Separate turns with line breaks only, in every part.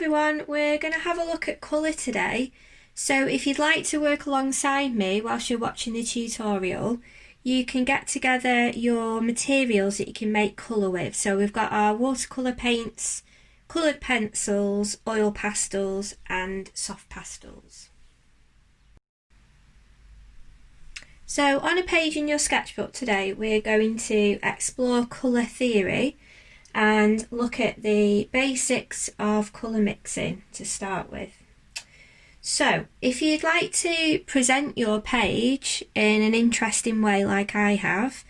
everyone, we're going to have a look at colour today. So if you'd like to work alongside me whilst you're watching the tutorial, you can get together your materials that you can make colour with. So we've got our watercolour paints, coloured pencils, oil pastels and soft pastels. So on a page in your sketchbook today, we're going to explore colour theory and look at the basics of colour mixing to start with. So if you'd like to present your page in an interesting way like I have,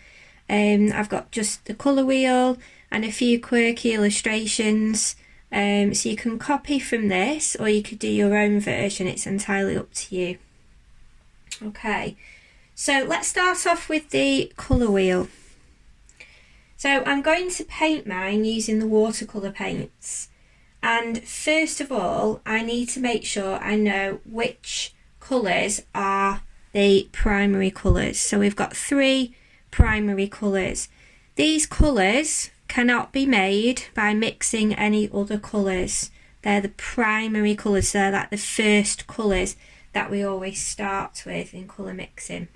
I've got just the colour wheel and a few quirky illustrations, so you can copy from this or you could do your own version, it's entirely up to you. Okay, so let's start off with the colour wheel. So I'm going to paint mine using the watercolour paints, and first of all I need to make sure I know which colours are the primary colours. So we've got 3 primary colours. These colours cannot be made by mixing any other colours. They're the primary colours, so they're like the first colours that we always start with in colour mixing.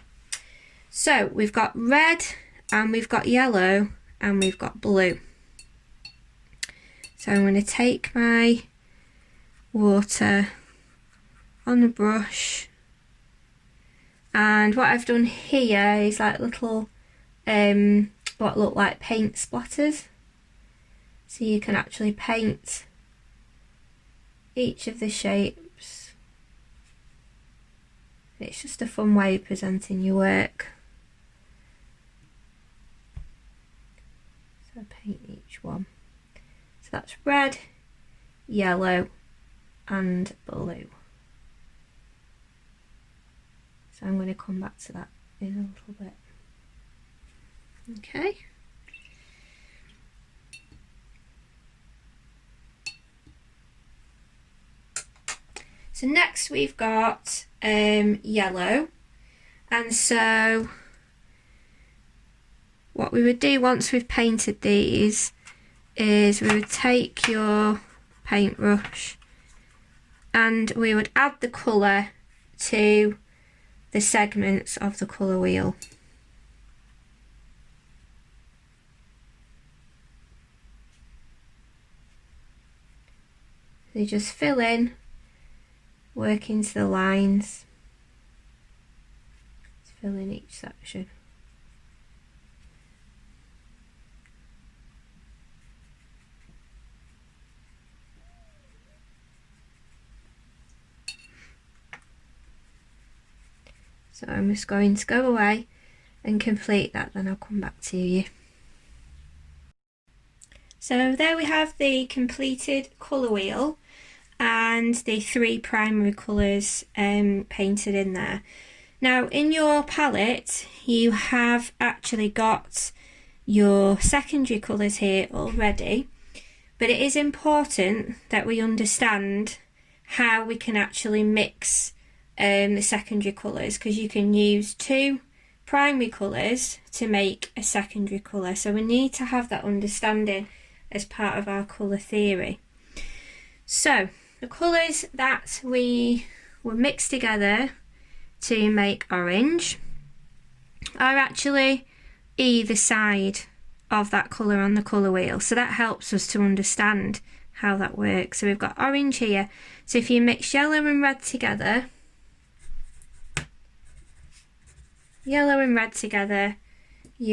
So we've got red and we've got yellow and we've got blue. So I'm going to take my water on the brush, and what I've done here is like little what look like paint splatters, so you can actually paint each of the shapes. It's just a fun way of presenting your work. So paint each one. So that's red, yellow and blue. So I'm going to come back to that in a little bit. Okay. So next we've got yellow, and so what we would do once we've painted these is we would take your paintbrush and we would add the colour to the segments of the colour wheel. So you just fill in, work into the lines, just fill in each section. So I'm just going to go away and complete that, then I'll come back to you. So there we have the completed colour wheel and the 3 primary colours painted in there. Now in your palette you have actually got your secondary colours here already, but it is important that we understand how we can actually mix the secondary colours, because you can use 2 primary colours to make a secondary colour. So we need to have that understanding as part of our colour theory. So the colours that we will mix together to make orange are actually either side of that colour on the colour wheel, so that helps us to understand how that works. So we've got orange here, so if you mix yellow and red together, you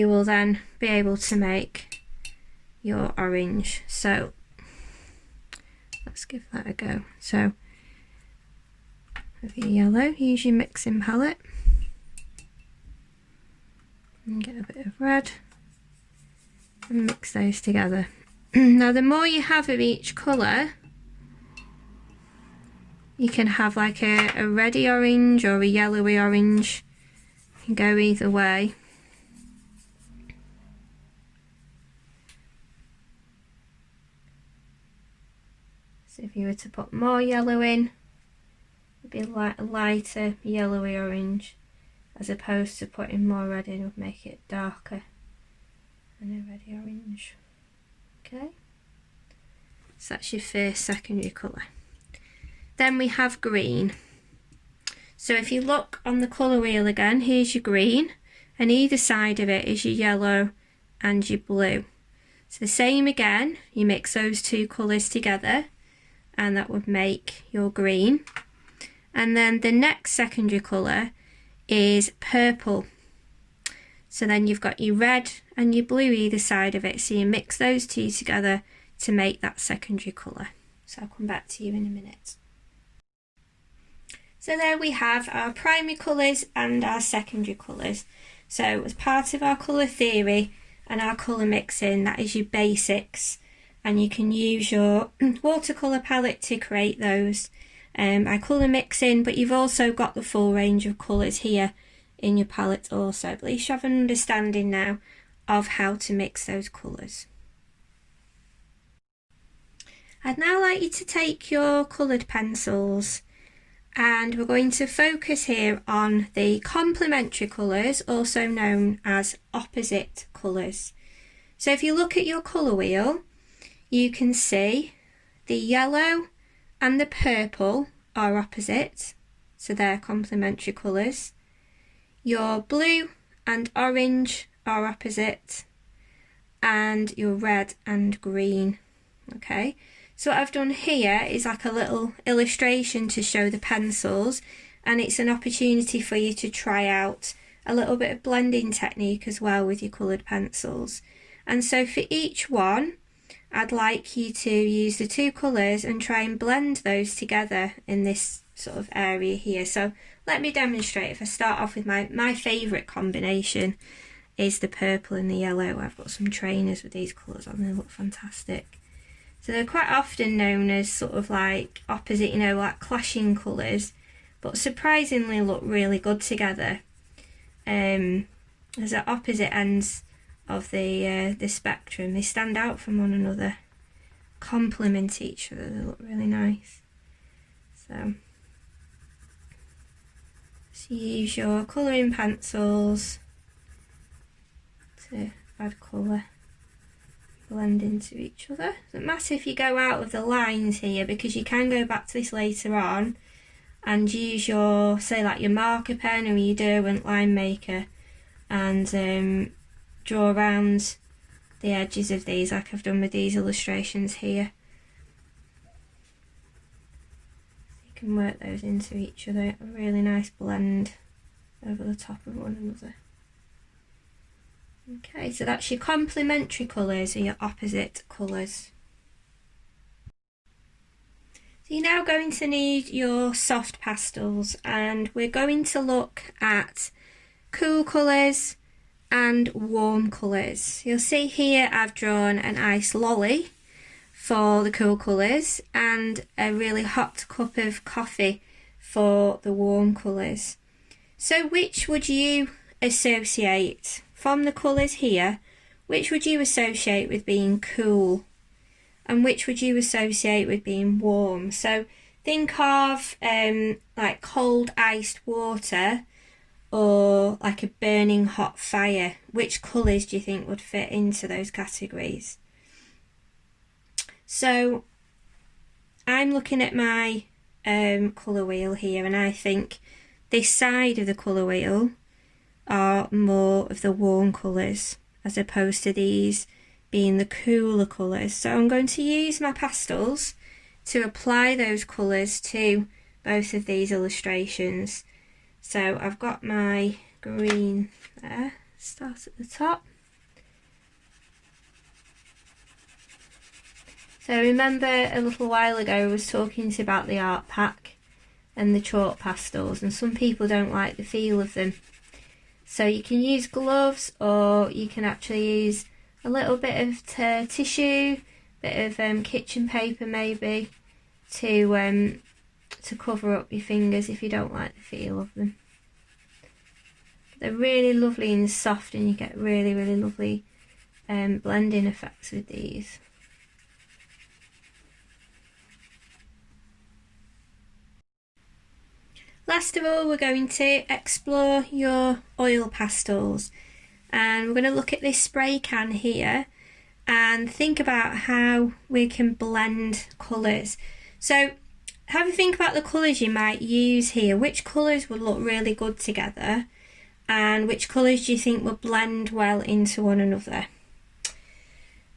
will then be able to make your orange. So let's give that a go. So with your yellow, use your mixing palette and get a bit of red and mix those together. Now the more you have of each colour, you can have like a reddy orange or a yellowy orange. You can go either way. So if you were to put more yellow in, it'd be like a lighter yellowy orange, as opposed to putting more red in would make it darker and a reddy orange. Okay. So that's your first secondary colour. Then we have green. So if you look on the colour wheel again, here's your green, and either side of it is your yellow and your blue. So the same again, you mix those two colours together and that would make your green. And then the next secondary colour is purple. So then you've got your red and your blue either side of it, so you mix those two together to make that secondary colour. So I'll come back to you in a minute. So there we have our primary colours and our secondary colours. So as part of our colour theory and our colour mixing, that is your basics, and you can use your watercolour palette to create those by colour mixing, but you've also got the full range of colours here in your palette also. But at least you have an understanding now of how to mix those colours. I'd now like you to take your coloured pencils, and we're going to focus here on the complementary colours, also known as opposite colours. So if you look at your colour wheel, you can see the yellow and the purple are opposite, so they're complementary colours. Your blue and orange are opposite, and your red and green. Okay, so what I've done here is like a little illustration to show the pencils, and it's an opportunity for you to try out a little bit of blending technique as well with your coloured pencils. And so for each one, I'd like you to use the two colours and try and blend those together in this sort of area here. So let me demonstrate. If I start off with my favourite combination is the purple and the yellow. I've got some trainers with these colours on, they look fantastic. So they're quite often known as sort of like opposite, you know, like clashing colours, but surprisingly look really good together. As at opposite ends of the spectrum, they stand out from one another, complement each other, they look really nice. So use your colouring pencils to add colour, blend into each other. Doesn't matter if you go out of the lines here, because you can go back to this later on and use your, say like your marker pen or your Derwent line maker, and draw around the edges of these like I've done with these illustrations here. You can work those into each other, a really nice blend over the top of one another. Okay, so that's your complementary colours or your opposite colours. So you're now going to need your soft pastels, and we're going to look at cool colours and warm colours. You'll see here I've drawn an ice lolly for the cool colours and a really hot cup of coffee for the warm colours. So which would you associate from the colours here? Which would you associate with being cool, and which would you associate with being warm? So think of like cold iced water or like a burning hot fire. Which colours do you think would fit into those categories? So I'm looking at my colour wheel here, and I think this side of the colour wheel are more of the warm colours as opposed to these being the cooler colours. So I'm going to use my pastels to apply those colours to both of these illustrations. So I've got my green there, start at the top. So remember a little while ago I was talking to you about the art pack and the chalk pastels, and some people don't like the feel of them. So you can use gloves, or you can actually use a little bit of tissue, bit of kitchen paper maybe, to cover up your fingers if you don't like the feel of them. They're really lovely and soft, and you get really, really lovely blending effects with these. Last of all, we're going to explore your oil pastels, and we're going to look at this spray can here, and think about how we can blend colours. So have a think about the colours you might use here. Which colours would look really good together, and which colours do you think would blend well into one another?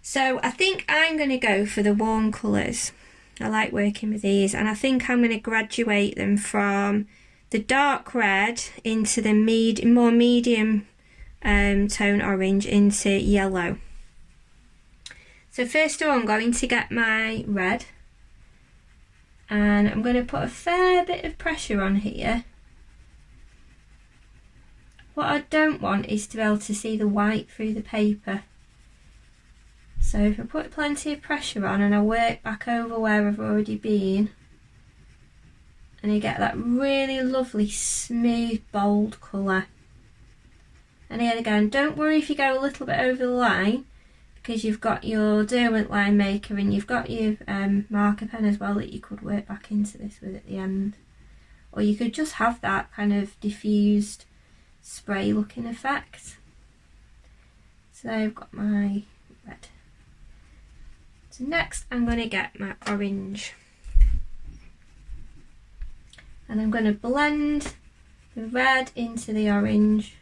So I think I'm going to go for the warm colours. I like working with these, and I think I'm going to graduate them from the dark red into the more medium tone orange into yellow. So first of all, I'm going to get my red, and I'm going to put a fair bit of pressure on here. What I don't want is to be able to see the white through the paper. So if I put plenty of pressure on and I work back over where I've already been, and you get that really lovely smooth bold colour. And here again, don't worry if you go a little bit over the line, because you've got your Derwent line maker and you've got your marker pen as well that you could work back into this with at the end. Or you could just have that kind of diffused spray looking effect. So I've got my red. So next I'm going to get my orange. And I'm going to blend the red into the orange.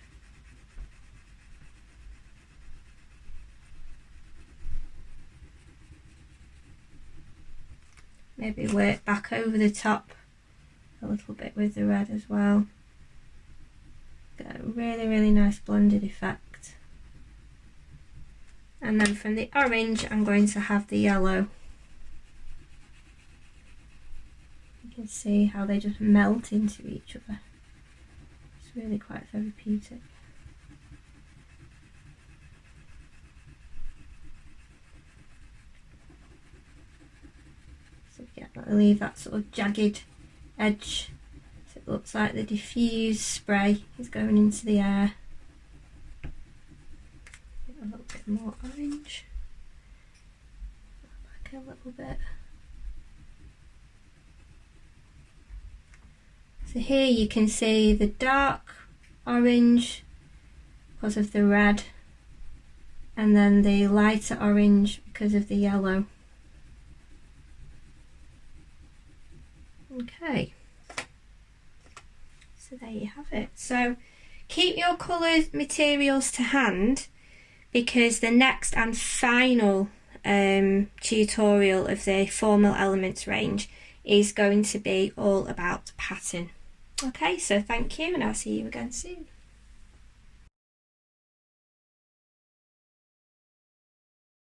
Maybe work back over the top a little bit with the red as well. Get a really, really nice blended effect. And then from the orange, I'm going to have the yellow. You can see how they just melt into each other. It's really quite therapeutic. So yeah, I leave that sort of jagged edge, so it looks like the diffused spray is going into the air. Get a little bit more orange, back a little bit. So here you can see the dark orange because of the red, and then the lighter orange because of the yellow. Okay, so there you have it. So keep your colour materials to hand, because the next and final tutorial of the Formal Elements range is going to be all about pattern. Okay, so thank you, and I'll see you again soon.